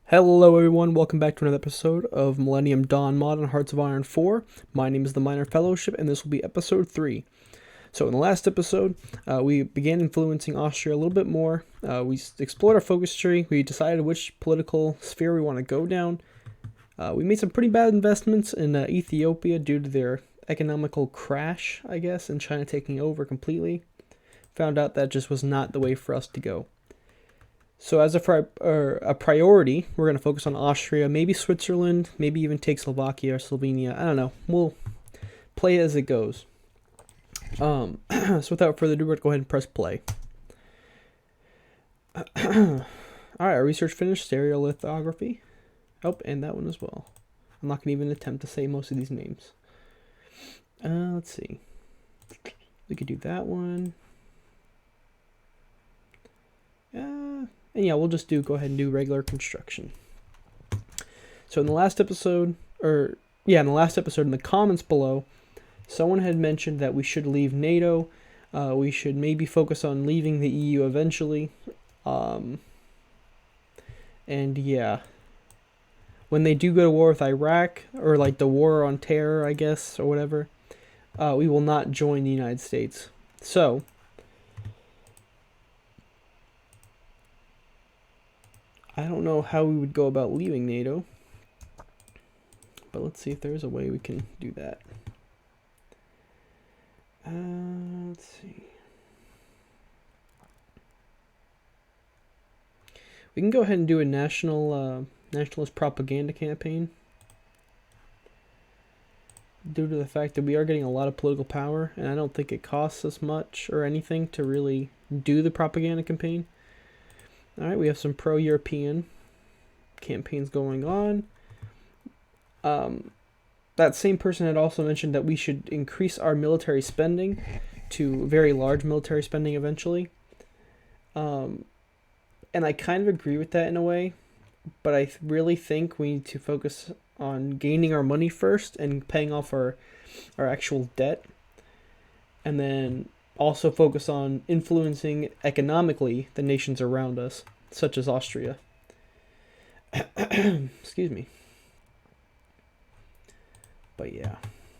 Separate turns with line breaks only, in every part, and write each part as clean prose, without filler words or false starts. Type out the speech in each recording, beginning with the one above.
Hello everyone, welcome back to another episode of Millennium Dawn Mod on Hearts of Iron 4. My name is the Minor Fellowship and this will be episode 3. So in the last episode, we began influencing Austria a little bit more. We explored our focus tree, we decided which political sphere we want to go down. We made some pretty bad investments in Ethiopia due to their economical crash, I guess, and China taking over completely. Found out that just was not the way for us to go. So as a priority, we're going to focus on Austria, maybe Switzerland, maybe even take Slovakia or Slovenia. I don't know. We'll play it as it goes. So without further ado, we're going to go ahead and press play. Alright, our research finished. Stereolithography. Oh, and that one as well. I'm not going to even attempt to say most of these names. Let's see. We could do that one. And yeah, we'll just go ahead and do regular construction. So in the last episode, in the comments below, someone had mentioned that we should leave NATO. We should maybe focus on leaving the EU eventually. And yeah, when they do go to war with Iraq, or like the war on terror, I guess, or whatever, we will not join the United States. So I don't know how we would go about leaving NATO, but let's see if there's a way we can do that. Let's see. We can go ahead and do a nationalist propaganda campaign. Due to the fact that we are getting a lot of political power, and I don't think it costs us much or anything to really do the propaganda campaign. Alright, we have some pro-European campaigns going on. That same person had also mentioned that we should increase our military spending to very large military spending eventually. And I kind of agree with that in a way, but I really think we need to focus on gaining our money first and paying off our actual debt. And then also focus on influencing economically the nations around us, such as Austria. Excuse me. But yeah,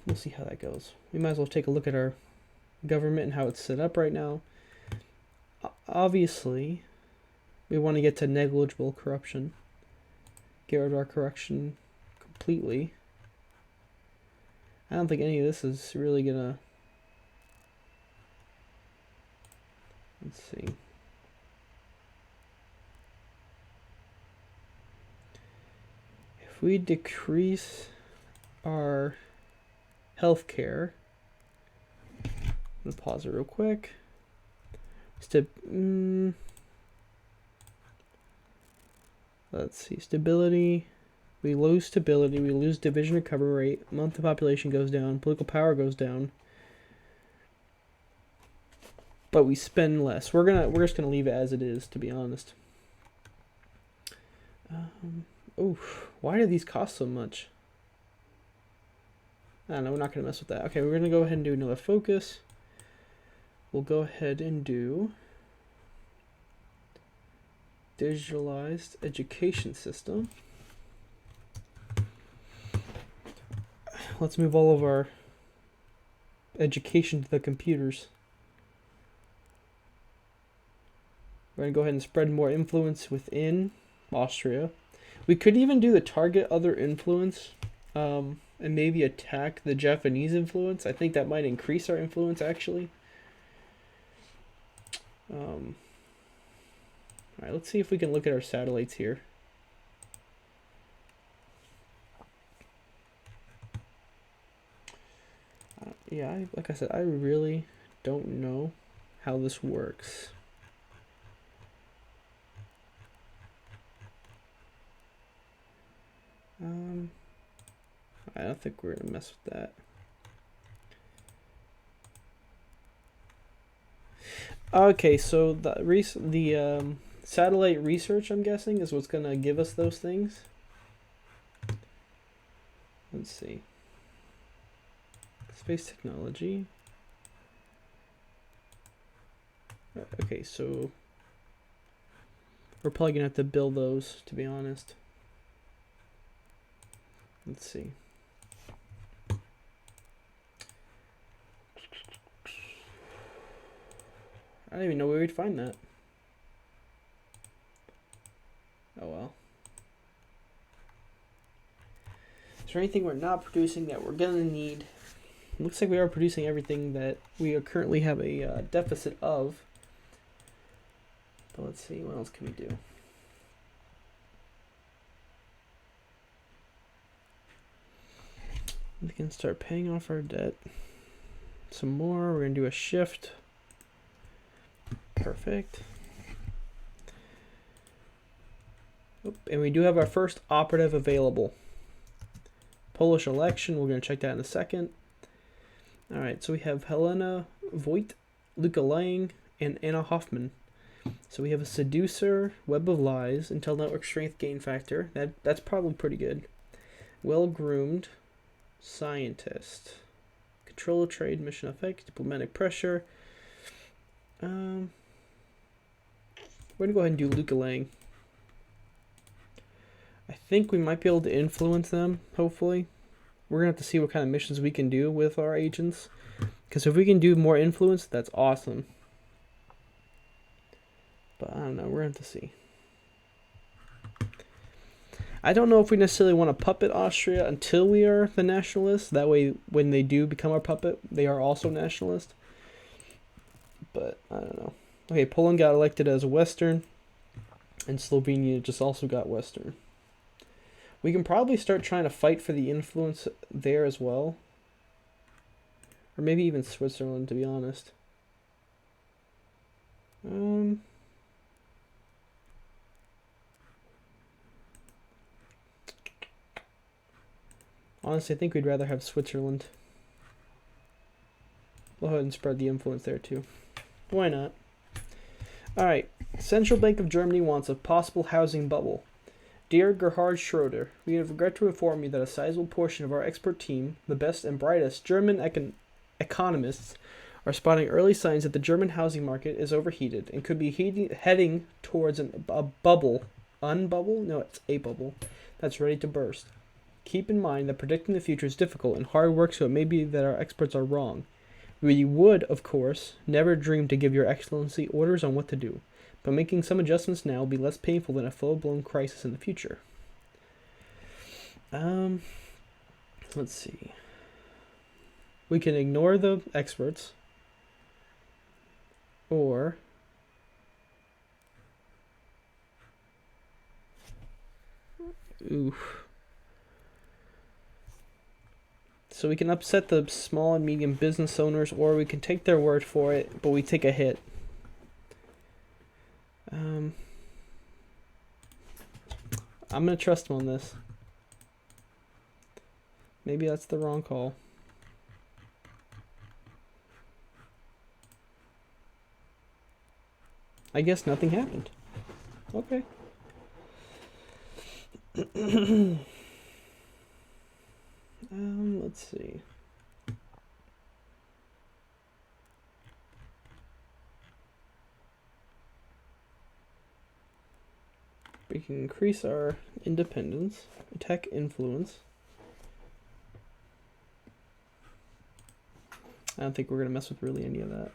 we'll see how that goes. We might as well take a look at our government and how it's set up right now. Obviously, we want to get to negligible corruption. Get rid of our corruption completely. I don't think any of this is really gonna... Let's see. If we decrease our healthcare, let's pause it real quick. Let's see. Stability. We lose stability. We lose division recovery rate. Monthly population goes down. Political power goes down. But we spend less. We're just gonna leave it as it is, to be honest. Why do these cost so much? I don't know. We're not gonna mess with that. Okay, we're gonna go ahead and do another focus. We'll go ahead and do digitalized education system. Let's move all of our education to the computers. We're going to go ahead and spread more influence within Austria. We could even do the target other influence and maybe attack the Japanese influence. I think that might increase our influence, actually. Alright, let's see if we can look at our satellites here. Yeah, like I said, I really don't know how this works. I don't think we're gonna mess with that. Okay, so the satellite research, I'm guessing, is what's gonna give us those things. Let's see. Space technology. Okay, so we're probably gonna have to build those, to be honest. Let's see. I don't even know where we'd find that. Oh well. Is there anything we're not producing that we're gonna need? It looks like we are producing everything that we currently have a deficit of. But let's see, what else can we do? We can start paying off our debt. Some more. We're gonna do a shift. Perfect. Oop, and we do have our first operative available. Polish election. We're gonna check that in a second. All right, so we have Helena Voigt, Luca Lang, and Anna Hoffman. So we have a seducer, web of lies, intel network strength gain factor. That's probably pretty good. Well groomed, scientist, control of trade, mission effect, diplomatic pressure. We're gonna go ahead and do Luca Lang. I think we might be able to influence them. Hopefully, we're gonna have to see what kind of missions we can do with our agents. Because if we can do more influence, that's awesome. But I don't know. We're gonna have to see. I don't know if we necessarily want to puppet Austria until we are the nationalists. That way, when they do become our puppet, they are also nationalist. But I don't know. Okay, Poland got elected as a Western, and Slovenia just also got Western. We can probably start trying to fight for the influence there as well. Or maybe even Switzerland, to be honest. Honestly, I think we'd rather have Switzerland. We'll go ahead and spread the influence there too. Why not? Alright, Central Bank of Germany wants a possible housing bubble. Dear Gerhard Schroeder, we regret to inform you that a sizable portion of our expert team, the best and brightest German economists, are spotting early signs that the German housing market is overheated and could be heading towards a bubble. Unbubble? No, it's a bubble. That's ready to burst. Keep in mind that predicting the future is difficult and hard work, so it may be that our experts are wrong. We would, of course, never dream to give your excellency orders on what to do, but making some adjustments now will be less painful than a full-blown crisis in the future. Let's see. We can ignore the experts, or oof. So we can upset the small and medium business owners, or we can take their word for it, but we take a hit. I'm going to trust him on this. Maybe that's the wrong call. I guess nothing happened. Okay. Let's see. We can increase our independence, tech influence. I don't think we're going to mess with really any of that.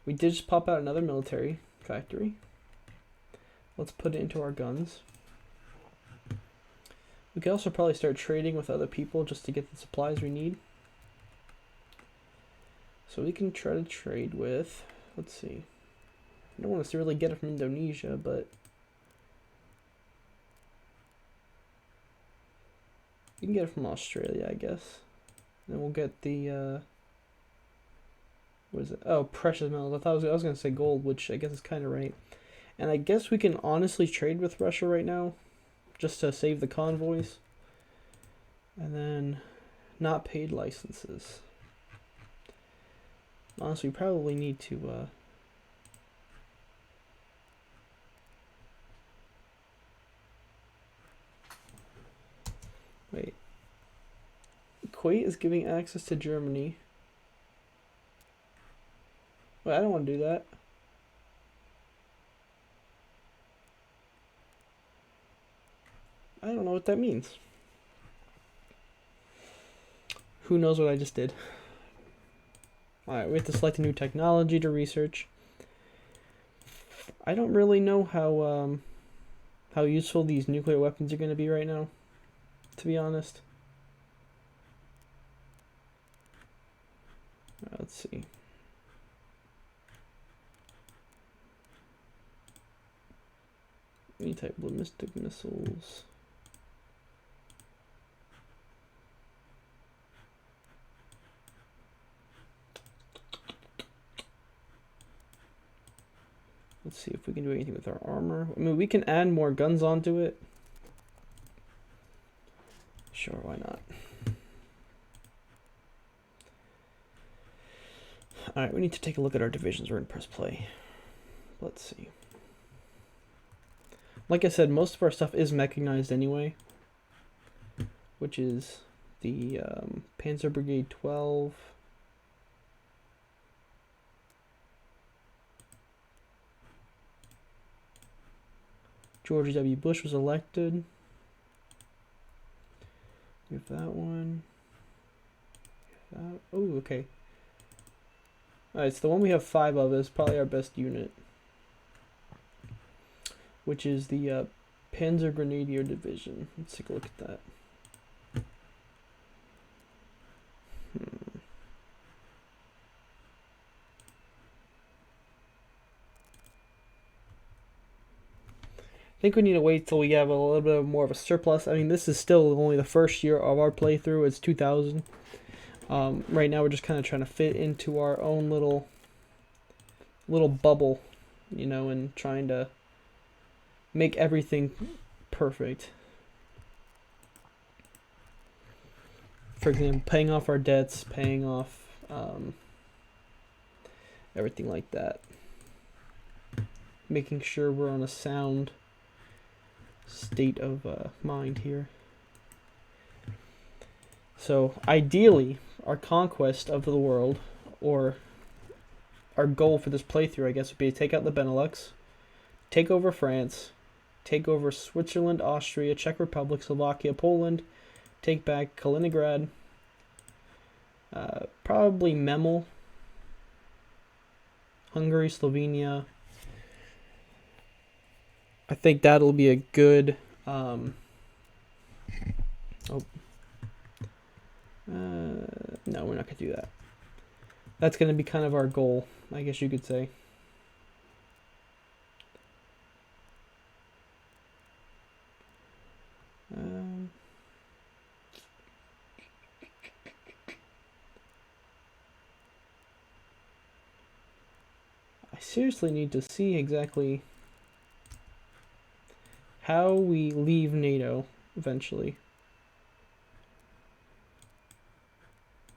We did just pop out another military factory. Let's put it into our guns. We could also probably start trading with other people just to get the supplies we need. So we can try to trade with, let's see. I don't want to really get it from Indonesia, but we can get it from Australia, I guess. Then we'll get the, what is it? Oh, precious metals. I was going to say gold, which I guess is kind of right. And I guess we can honestly trade with Russia right now, just to save the convoys. And then not paid licenses. Honestly, we probably need to wait. Kuwait is giving access to Germany. Wait, I don't want to do that. I don't know what that means. Who knows what I just did? Alright, we have to select a new technology to research. I don't really know how useful these nuclear weapons are going to be right now, to be honest. Let's see. Any type of ballistic missiles. Let's see if we can do anything with our armor. I mean, we can add more guns onto it. Sure, why not? Alright, we need to take a look at our divisions. We're going to press play. Let's see. Like I said, most of our stuff is mechanized anyway, which is the Panzer Brigade 12. George W. Bush was elected. We have that one. Oh, okay. Alright, so the one we have 5 of is probably our best unit, which is the Panzer Grenadier Division. Let's take a look at that. I think we need to wait till we have a little bit more of a surplus. I mean, this is still only the first year of our playthrough. It's 2000. Right now we're just kind of trying to fit into our own little bubble, you know, and trying to make everything perfect. For example, paying off our debts, paying off everything like that. Making sure we're on a sound state of mind here. So ideally, our conquest of the world, or our goal for this playthrough, I guess, would be to take out the Benelux, take over France, take over Switzerland, Austria, Czech Republic, Slovakia, Poland, take back Kaliningrad, probably Memel, Hungary, Slovenia. I think that'll be a good no, we're not going to do that. That's going to be kind of our goal, I guess you could say. I seriously need to see exactly how we leave NATO eventually.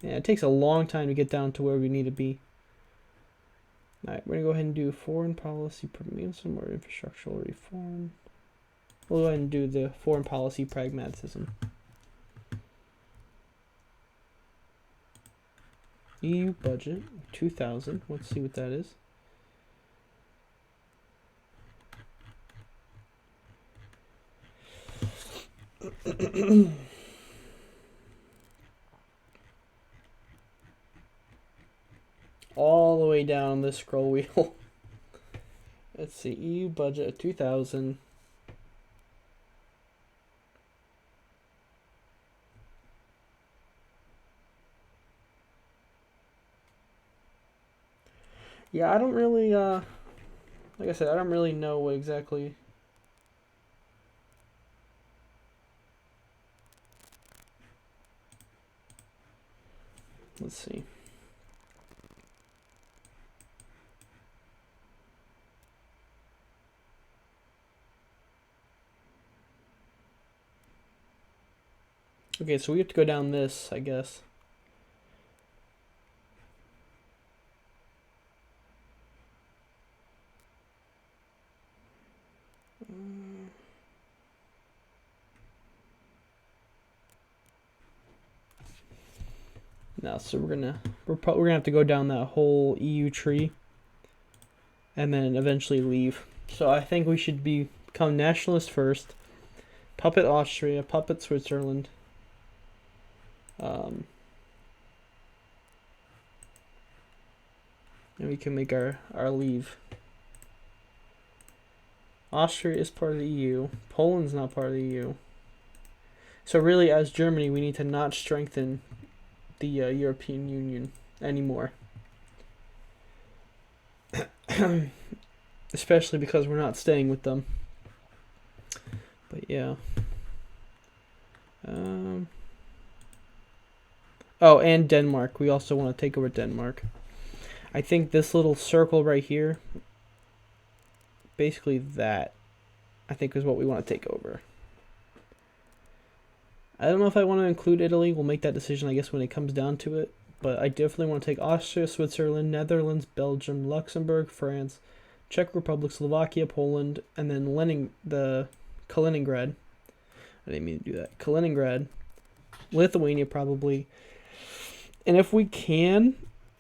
Yeah, it takes a long time to get down to where we need to be. Alright, we're going to go ahead and do foreign policy, some more infrastructural reform. We'll go ahead and do the foreign policy pragmatism. EU budget, 2000. Let's see what that is. All the way down the scroll wheel. Let's see, EU budget of 2000. Yeah, I don't really, like I said, I don't really know what exactly. Let's see. Okay, so we have to go down this, I guess. Now, so we're gonna have to go down that whole EU tree, and then eventually leave. So I think we should become nationalist first. Puppet Austria, puppet Switzerland. And we can make our leave. Austria is part of the EU. Poland's not part of the EU. So really, as Germany, we need to not strengthen the European Union anymore. Especially because we're not staying with them. But yeah. Oh, and Denmark. We also want to take over Denmark. I think this little circle right here, basically that, I think is what we want to take over. I don't know if I want to include Italy. We'll make that decision, I guess, when it comes down to it. But I definitely want to take Austria, Switzerland, Netherlands, Belgium, Luxembourg, France, Czech Republic, Slovakia, Poland, and then Kaliningrad. I didn't mean to do that. Kaliningrad, Lithuania probably. And if we can,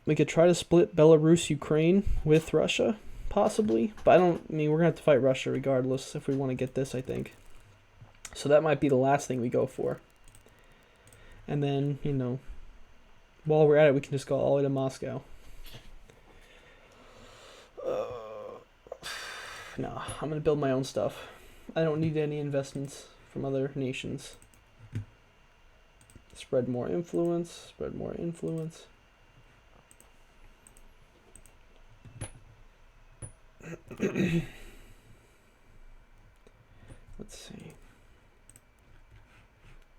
we could try to split Belarus, Ukraine with Russia, possibly. But we're going to have to fight Russia regardless if we want to get this, I think. So that might be the last thing we go for. And then, while we're at it, we can just go all the way to Moscow. No, I'm going to build my own stuff. I don't need any investments from other nations. Spread more influence. Let's see.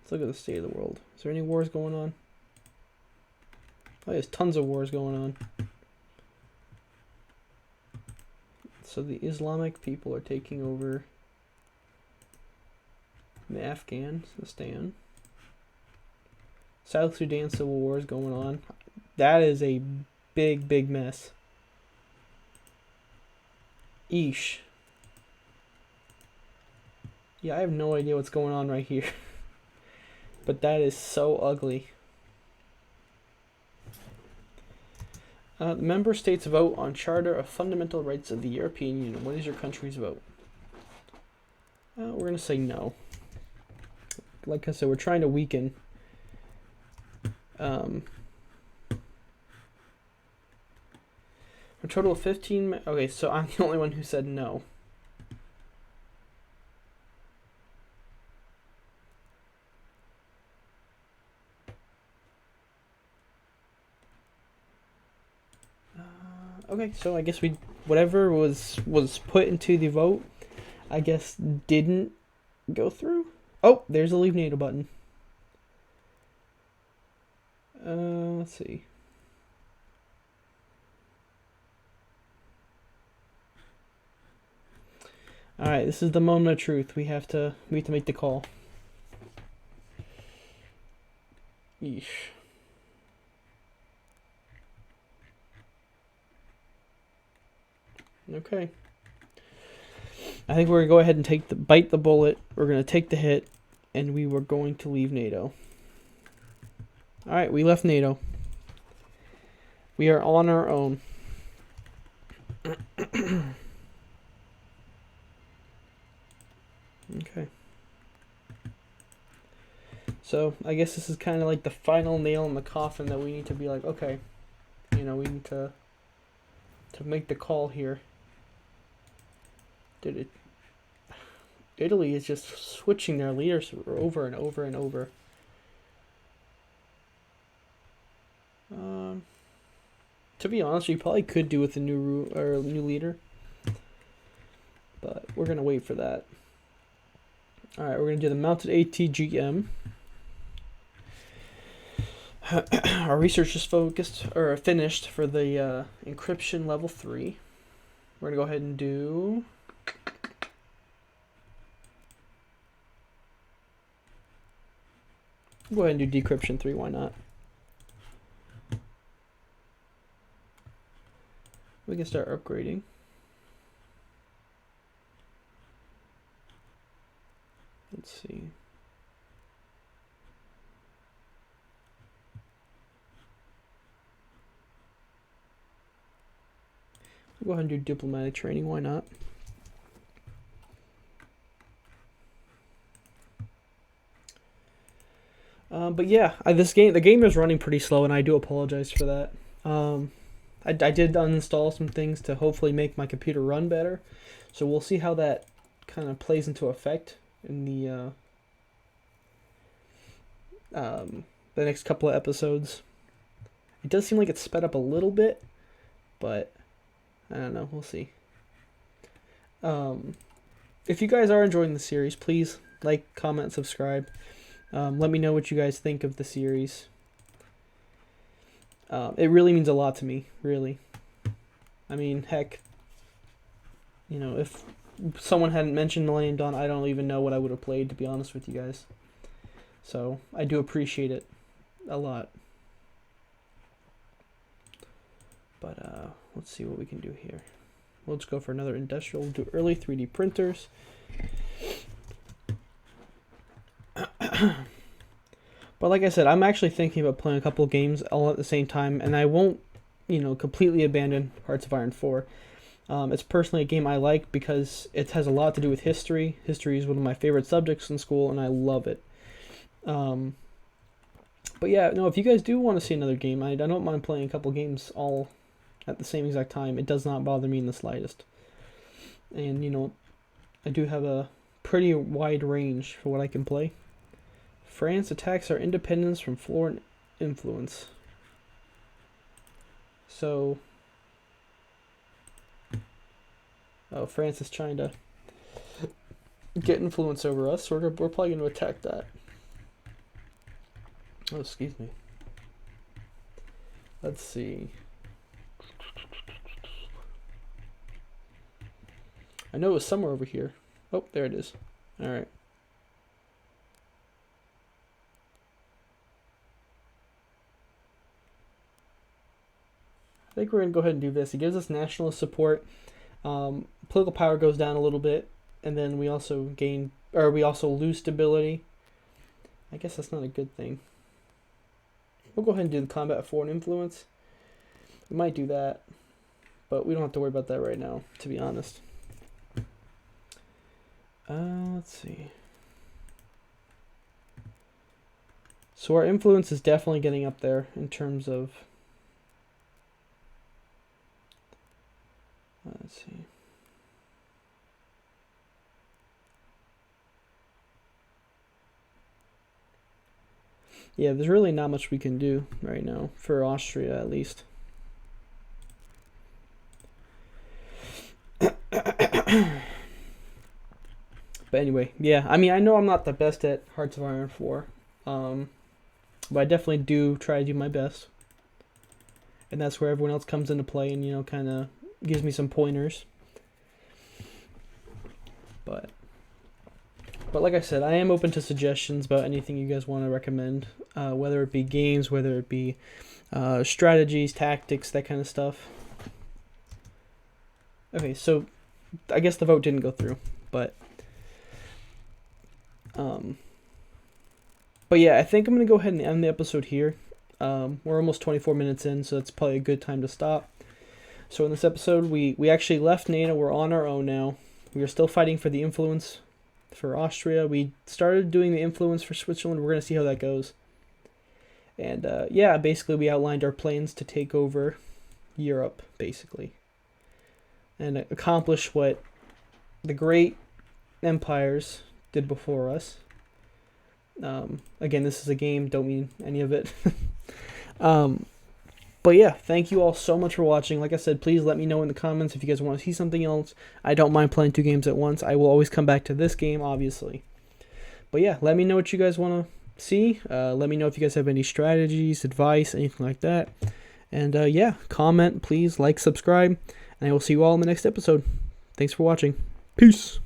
Let's look at the state of the world. Is there any wars going on? Oh, there's tons of wars going on. So the Islamic people are taking over the Afghanistan. South Sudan civil war is going on. That is a big, big mess. Eesh. Yeah, I have no idea what's going on right here. But that is so ugly. The member states vote on Charter of Fundamental Rights of the European Union. What is your country's vote? We're going to say no. Like I said, we're trying to weaken. A total of 15... Okay, so I'm the only one who said no. Okay, so I guess whatever was put into the vote, I guess didn't go through. Oh, there's the Leave NATO button. Let's see. All right, this is the moment of truth. We have to make the call. Yeesh. Okay. I think we're going to go ahead and bite the bullet. We're going to take the hit, and we were going to leave NATO. All right, we left NATO. We are on our own. Okay. So, I guess this is kind of like the final nail in the coffin that we need to be like, okay, we need to make the call here. Italy is just switching their leaders over and over and over. To be honest, you probably could do with a new leader, but we're gonna wait for that. All right, we're gonna do the mounted ATGM. Our research is finished for the encryption level 3. We're gonna go ahead and do. Go ahead and do decryption 3. Why not? We can start upgrading. Let's see. Go ahead and do diplomatic training. Why not? But yeah, the game is running pretty slow, and I do apologize for that. I did uninstall some things to hopefully make my computer run better. So we'll see how that kind of plays into effect in the next couple of episodes. It does seem like it's sped up a little bit, but I don't know. We'll see. If you guys are enjoying the series, please like, comment, subscribe. Let me know what you guys think of the series. It really means a lot to me, really. I mean, heck, if someone hadn't mentioned Millennium Dawn, I don't even know what I would have played, to be honest with you guys. So, I do appreciate it a lot. But, let's see what we can do here. We'll just go for another industrial. We'll do early 3D printers. But like I said, I'm actually thinking about playing a couple of games all at the same time, and I won't, completely abandon Hearts of Iron 4. It's personally a game I like because it has a lot to do with history. History is one of my favorite subjects in school, and I love it. But yeah, no, if you guys do want to see another game, I don't mind playing a couple games all at the same exact time. It does not bother me in the slightest. And, I do have a pretty wide range for what I can play. France attacks our independence from foreign influence. So, France is trying to get influence over us, so we're probably going to attack that. Oh, excuse me. Let's see. I know it was somewhere over here. Oh, there it is. Alright. I think we're going to go ahead and do this. It gives us nationalist support. Political power goes down a little bit. And then we also lose stability. I guess that's not a good thing. We'll go ahead and do the combat of foreign influence. We might do that. But we don't have to worry about that right now, to be honest. Let's see. So our influence is definitely getting up there in terms of... let's see. Yeah, there's really not much we can do right now, for Austria at least. But anyway, yeah, I mean, I know I'm not the best at Hearts of Iron 4, but I definitely do try to do my best. And that's where everyone else comes into play and, kind of gives me some pointers. But like I said, I am open to suggestions about anything you guys want to recommend, whether it be games, whether it be strategies, tactics, that kind of stuff. Okay, so I guess the vote didn't go through, but yeah, I think I'm going to go ahead and end the episode here. We're almost 24 minutes in, so that's probably a good time to stop. So in this episode, we actually left NATO. We're on our own now. We are still fighting for the influence for Austria. We started doing the influence for Switzerland. We're going to see how that goes. And yeah, basically we outlined our plans to take over Europe, basically. And accomplish what the great empires did before us. Again, this is a game, don't mean any of it. But yeah, thank you all so much for watching. Like I said, please let me know in the comments if you guys want to see something else. I don't mind playing 2 games at once. I will always come back to this game, obviously. But yeah, let me know what you guys want to see. Let me know if you guys have any strategies, advice, anything like that. And yeah, comment, please, like, subscribe. And I will see you all in the next episode. Thanks for watching. Peace.